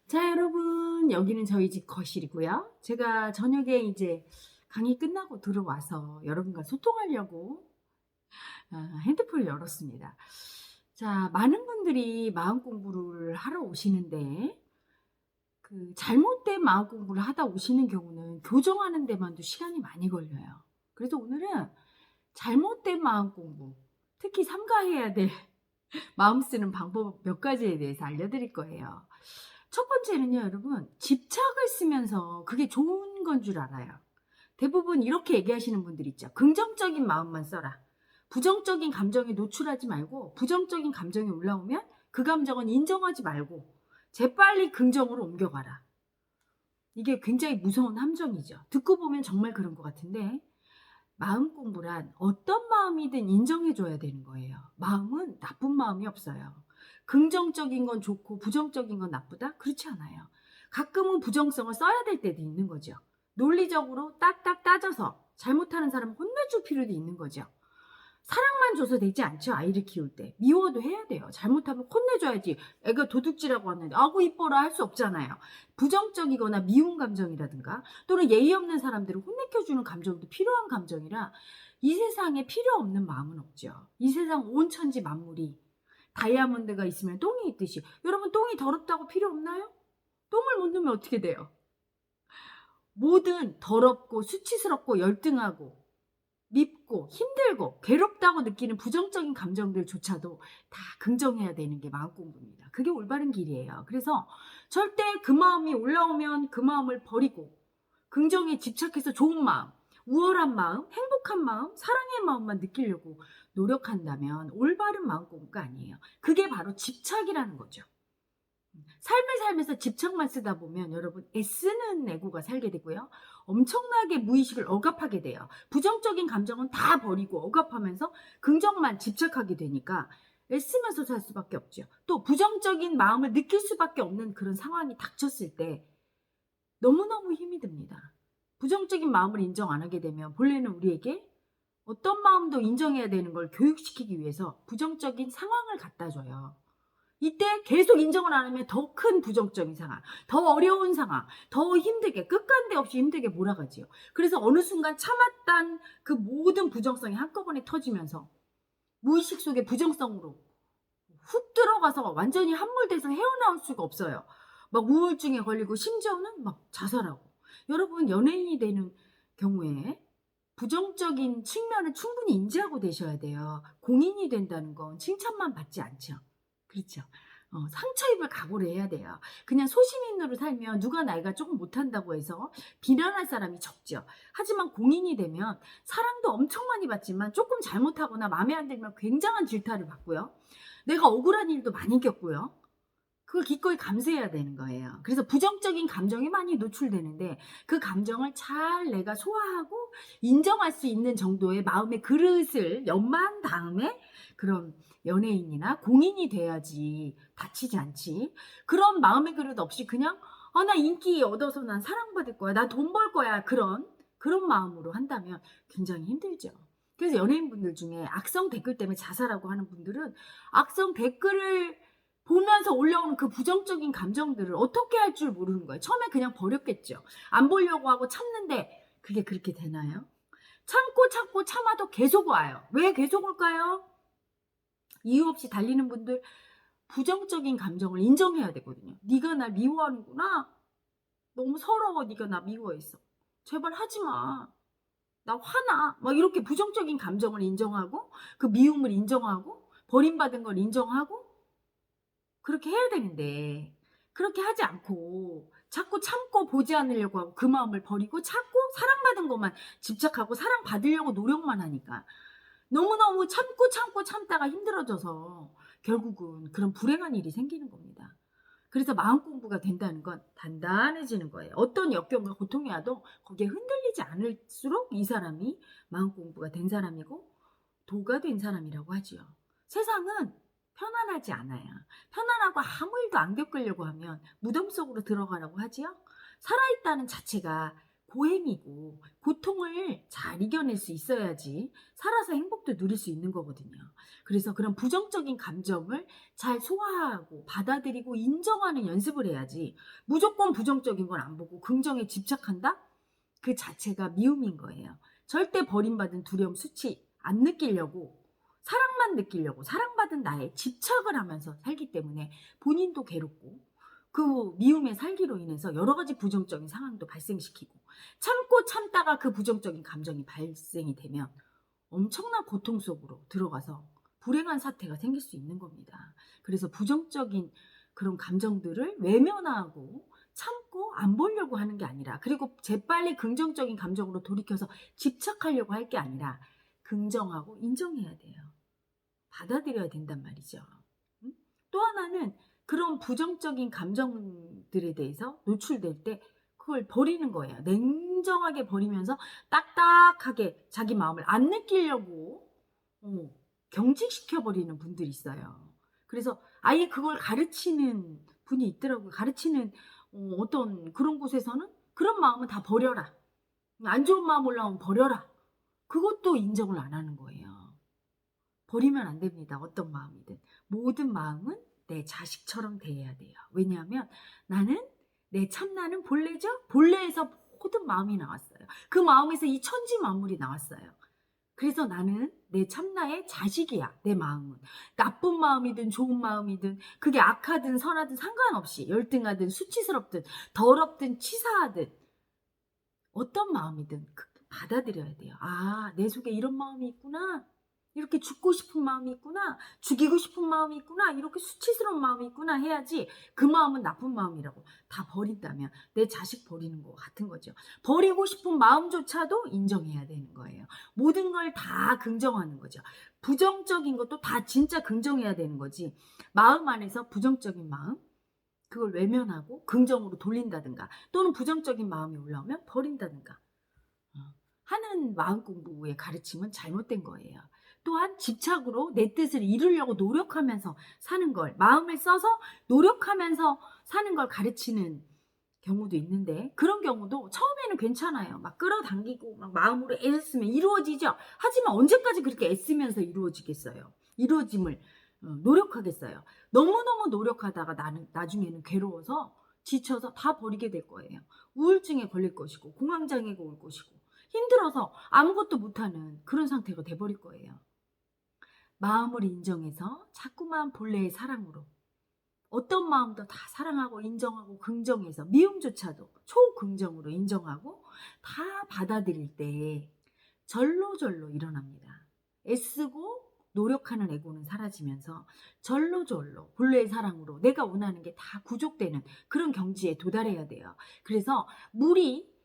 자, 여러분, 여기는 저희 집 거실이고요. 제가 저녁에 이제 강의 끝나고 들어와서 여러분과 소통하려고 핸드폰을 열었습니다. 자, 많은 분들이 마음 공부를 하러 오시는데 그 잘못된 마음 공부를 하다 오시는 경우는 교정하는 데만도 시간이 많이 걸려요. 그래서 오늘은 잘못된 마음 공부, 특히 삼가해야 될 마음 쓰는 방법 몇 가지에 대해서 알려드릴 거예요. 첫 번째는요, 여러분, 집착을 쓰면서 그게 좋은 건 줄 알아요. 대부분 이렇게 얘기하시는 분들 있죠. 긍정적인 마음만 써라. 부정적인 감정에 노출하지 말고, 부정적인 감정이 올라오면 그 감정은 인정하지 말고, 재빨리 긍정으로 옮겨가라. 이게 굉장히 무서운 함정이죠. 듣고 보면 정말 그런 것 같은데, 마음 공부란 어떤 마음이든 인정해줘야 되는 거예요. 마음은 나쁜 마음이 없어요. 긍정적인 건 좋고 부정적인 건 나쁘다? 그렇지 않아요. 가끔은 부정성을 써야 될 때도 있는 거죠. 논리적으로 딱딱 따져서 잘못하는 사람은 혼내줄 필요도 있는 거죠. 사랑만 줘서 되지 않죠. 아이를 키울 때. 미워도 해야 돼요. 잘못하면 혼내줘야지. 애가 도둑질하고 왔는데 아구 이뻐라 할 수 없잖아요. 부정적이거나 미운 감정이라든가 또는 예의 없는 사람들을 혼내켜주는 감정도 필요한 감정이라 이 세상에 필요 없는 마음은 없죠. 이 세상 온 천지 만물이 다이아몬드가 있으면 똥이 있듯이 여러분 똥이 더럽다고 필요 없나요? 똥을 못 넣으면 어떻게 돼요? 뭐든 더럽고 수치스럽고 열등하고 밉고 힘들고 괴롭다고 느끼는 부정적인 감정들조차도 다 긍정해야 되는 게 마음 공부입니다. 그게 올바른 길이에요. 그래서 절대 그 마음이 올라오면 그 마음을 버리고 긍정에 집착해서 좋은 마음, 우월한 마음, 행복한 마음, 사랑의 마음만 느끼려고 노력한다면 올바른 마음 공부가 아니에요. 그게 바로 집착이라는 거죠. 삶을 살면서 집착만 쓰다 보면 여러분 애쓰는 애고가 살게 되고요. 엄청나게 무의식을 억압하게 돼요. 부정적인 감정은 다 버리고 억압하면서 긍정만 집착하게 되니까 애쓰면서 살 수밖에 없죠. 또 부정적인 마음을 느낄 수밖에 없는 그런 상황이 닥쳤을 때 너무너무 힘이 듭니다. 부정적인 마음을 인정 안 하게 되면 본래는 우리에게 어떤 마음도 인정해야 되는 걸 교육시키기 위해서 부정적인 상황을 갖다 줘요. 이때 계속 인정을 안 하면 더 큰 부정적인 상황, 더 어려운 상황, 더 힘들게 끝간데 없이 힘들게 몰아가지요. 그래서 어느 순간 참았던 그 모든 부정성이 한꺼번에 터지면서 무의식 속에 부정성으로 훅 들어가서 완전히 함몰돼서 헤어나올 수가 없어요. 막 우울증에 걸리고 심지어는 막 자살하고. 여러분 연예인이 되는 경우에 부정적인 측면을 충분히 인지하고 되셔야 돼요. 공인이 된다는 건 칭찬만 받지 않죠. 그렇죠. 상처 입을 각오를 해야 돼요. 그냥 소시민으로 살면 누가 나이가 조금 못한다고 해서 비난할 사람이 적죠. 하지만 공인이 되면 사랑도 엄청 많이 받지만 조금 잘못하거나 마음에 안 들면 굉장한 질타를 받고요. 내가 억울한 일도 많이 겪고요. 그걸 기꺼이 감수해야 되는 거예요. 그래서 부정적인 감정이 많이 노출되는데 그 감정을 잘 내가 소화하고 인정할 수 있는 정도의 마음의 그릇을 연마한 다음에 그런 연예인이나 공인이 돼야지 다치지 않지. 그런 마음의 그릇 없이 그냥 나 인기 얻어서 난 사랑받을 거야. 나 돈 벌 거야. 그런 마음으로 한다면 굉장히 힘들죠. 그래서 연예인분들 중에 악성 댓글 때문에 자살하고 하는 분들은 악성 댓글을 보면서 올라오는 그 부정적인 감정들을 어떻게 할 줄 모르는 거예요. 처음에 그냥 버렸겠죠. 안 보려고 하고 참는데 그게 그렇게 되나요? 참고 참고 참아도 계속 와요. 왜 계속 올까요? 이유 없이 달리는 분들 부정적인 감정을 인정해야 되거든요. 네가 날 미워하는구나. 너무 서러워. 네가 나 미워했어. 제발 하지 마. 나 화나. 막 이렇게 부정적인 감정을 인정하고 그 미움을 인정하고 버림받은 걸 인정하고 그렇게 해야 되는데 그렇게 하지 않고 자꾸 참고 보지 않으려고 하고 그 마음을 버리고 자꾸 사랑받은 것만 집착하고 사랑받으려고 노력만 하니까 너무너무 참고 참고 참다가 힘들어져서 결국은 그런 불행한 일이 생기는 겁니다. 그래서 마음 공부가 된다는 건 단단해지는 거예요. 어떤 역경과 고통이 와도 거기에 흔들리지 않을수록 이 사람이 마음 공부가 된 사람이고 도가 된 사람이라고 하지요. 세상은 편안하지 않아요. 편안하고 아무 일도 안 겪으려고 하면 무덤 속으로 들어가라고 하지요. 살아있다는 자체가 고행이고 고통을 잘 이겨낼 수 있어야지 살아서 행복도 누릴 수 있는 거거든요. 그래서 그런 부정적인 감정을 잘 소화하고 받아들이고 인정하는 연습을 해야지 무조건 부정적인 걸 안 보고 긍정에 집착한다? 그 자체가 미움인 거예요. 절대 버림받은 두려움, 수치 안 느끼려고 사랑만 느끼려고 사랑받은 나에 집착을 하면서 살기 때문에 본인도 괴롭고 그 미움에 살기로 인해서 여러 가지 부정적인 상황도 발생시키고 참고 참다가 그 부정적인 감정이 발생이 되면 엄청난 고통 속으로 들어가서 불행한 사태가 생길 수 있는 겁니다. 그래서 부정적인 그런 감정들을 외면하고 참고 안 보려고 하는 게 아니라 그리고 재빨리 긍정적인 감정으로 돌이켜서 집착하려고 할 게 아니라 긍정하고 인정해야 돼요. 받아들여야 된단 말이죠. 또 하나는 그런 부정적인 감정들에 대해서 노출될 때 그걸 버리는 거예요. 냉정하게 버리면서 딱딱하게 자기 마음을 안 느끼려고 경직시켜 버리는 분들이 있어요. 그래서 아예 그걸 가르치는 분이 있더라고요. 가르치는 어떤 그런 곳에서는 그런 마음은 다 버려라. 안 좋은 마음 올라오면 버려라. 그것도 인정을 안 하는 거예요. 버리면 안 됩니다. 어떤 마음이든. 모든 마음은 내 자식처럼 대해야 돼요. 왜냐하면 나는 내 참나는 본래죠. 본래에서 모든 마음이 나왔어요. 그 마음에서 이 천지 만물이 나왔어요. 그래서 나는 내 참나의 자식이야. 내 마음은. 나쁜 마음이든 좋은 마음이든 그게 악하든 선하든 상관없이 열등하든 수치스럽든 더럽든 치사하든 어떤 마음이든 받아들여야 돼요. 아, 내 속에 이런 마음이 있구나. 이렇게 죽고 싶은 마음이 있구나. 죽이고 싶은 마음이 있구나. 이렇게 수치스러운 마음이 있구나 해야지 그 마음은 나쁜 마음이라고 다 버린다면 내 자식 버리는 거 같은 거죠. 버리고 싶은 마음조차도 인정해야 되는 거예요. 모든 걸 다 긍정하는 거죠. 부정적인 것도 다 진짜 긍정해야 되는 거지. 마음 안에서 부정적인 마음 그걸 외면하고 긍정으로 돌린다든가 또는 부정적인 마음이 올라오면 버린다든가 하는 마음 공부의 가르침은 잘못된 거예요. 또한 집착으로 내 뜻을 이루려고 노력하면서 사는 걸 마음을 써서 노력하면서 사는 걸 가르치는 경우도 있는데 그런 경우도 처음에는 괜찮아요. 막 끌어당기고 막 마음으로 애쓰면 이루어지죠. 하지만 언제까지 그렇게 애쓰면서 이루어지겠어요. 이루어짐을 노력하겠어요. 너무너무 노력하다가 나중에는 괴로워서 지쳐서 다 버리게 될 거예요. 우울증에 걸릴 것이고 공황장애가 올 것이고 힘들어서 아무것도 못하는 그런 상태가 돼버릴 거예요. 마음을 인정해서 자꾸만 본래의 사랑으로 어떤 마음도 다 사랑하고 인정하고 긍정해서 미움조차도 초긍정으로 인정하고 다 받아들일 때 절로절로 일어납니다. 애쓰고 노력하는 에고는 사라지면서 절로절로 본래의 사랑으로 내가 원하는 게 다 구족되는 그런 경지에 도달해야 돼요. 그래서 물이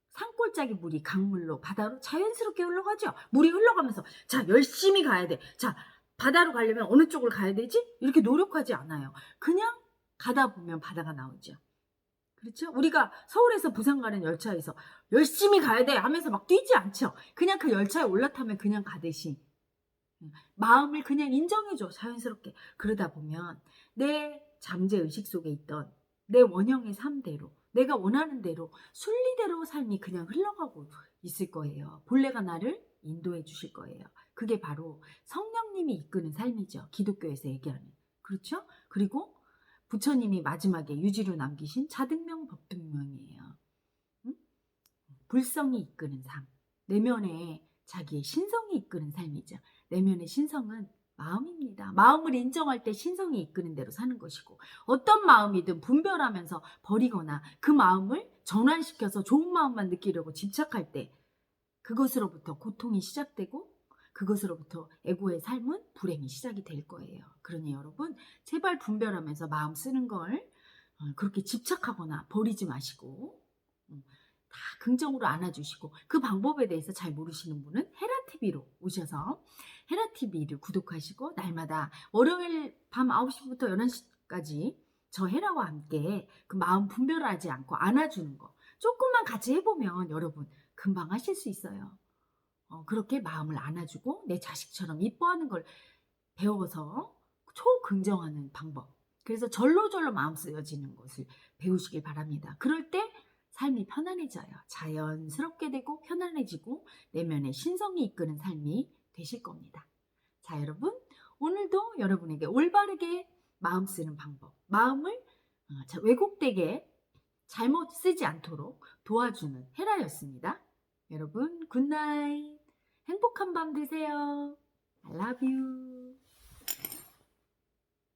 산골짜기 물이 강물로 바다로 자연스럽게 흘러가죠. 물이 흘러가면서 자 열심히 가야 돼. 자 바다로 가려면 어느 쪽을 가야 되지? 이렇게 노력하지 않아요. 그냥 가다 보면 바다가 나오죠. 그렇죠? 우리가 서울에서 부산 가는 열차에서 열심히 가야 돼 하면서 막 뛰지 않죠. 그냥 그 열차에 올라타면 그냥 가듯이 마음을 그냥 인정해줘 자연스럽게. 그러다 보면 내 잠재의식 속에 있던 내 원형의 삶대로 내가 원하는 대로 순리대로 삶이 그냥 흘러가고 있을 거예요. 본래가 나를 인도해 주실 거예요. 그게 바로 성령님이 이끄는 삶이죠. 기독교에서 얘기하는. 그렇죠? 그리고 부처님이 마지막에 유지로 남기신 자등명 법등명이에요. 응? 불성이 이끄는 삶. 내면에 자기의 신성이 이끄는 삶이죠. 내면의 신성은 마음입니다. 마음을 인정할 때 신성이 이끄는 대로 사는 것이고 어떤 마음이든 분별하면서 버리거나 그 마음을 전환시켜서 좋은 마음만 느끼려고 집착할 때 그것으로부터 고통이 시작되고 그것으로부터 에고의 삶은 불행이 시작이 될 거예요. 그러니 여러분 제발 분별하면서 마음 쓰는 걸 그렇게 집착하거나 버리지 마시고 다 긍정으로 안아주시고 그 방법에 대해서 잘 모르시는 분은 헤라TV로 오셔서 헤라TV를 구독하시고 날마다 월요일 밤 9시부터 11시까지 저 헤라와 함께 그 마음 분별하지 않고 안아주는 거 조금만 같이 해보면 여러분 금방 하실 수 있어요. 그렇게 마음을 안아주고 내 자식처럼 이뻐하는 걸 배워서 초긍정하는 방법. 그래서 절로절로 마음 쓰여지는 것을 배우시길 바랍니다. 그럴 때 삶이 편안해져요. 자연스럽게 되고 편안해지고 내면의 신성이 이끄는 삶이 되실 겁니다. 자, 여러분, 오늘도 여러분에게 올바르게 마음 쓰는 방법, 마음을 왜곡되게 잘못 쓰지 않도록 도와주는 헤라였습니다. 여러분, 굿나잇. 행복한 밤 되세요. I love you.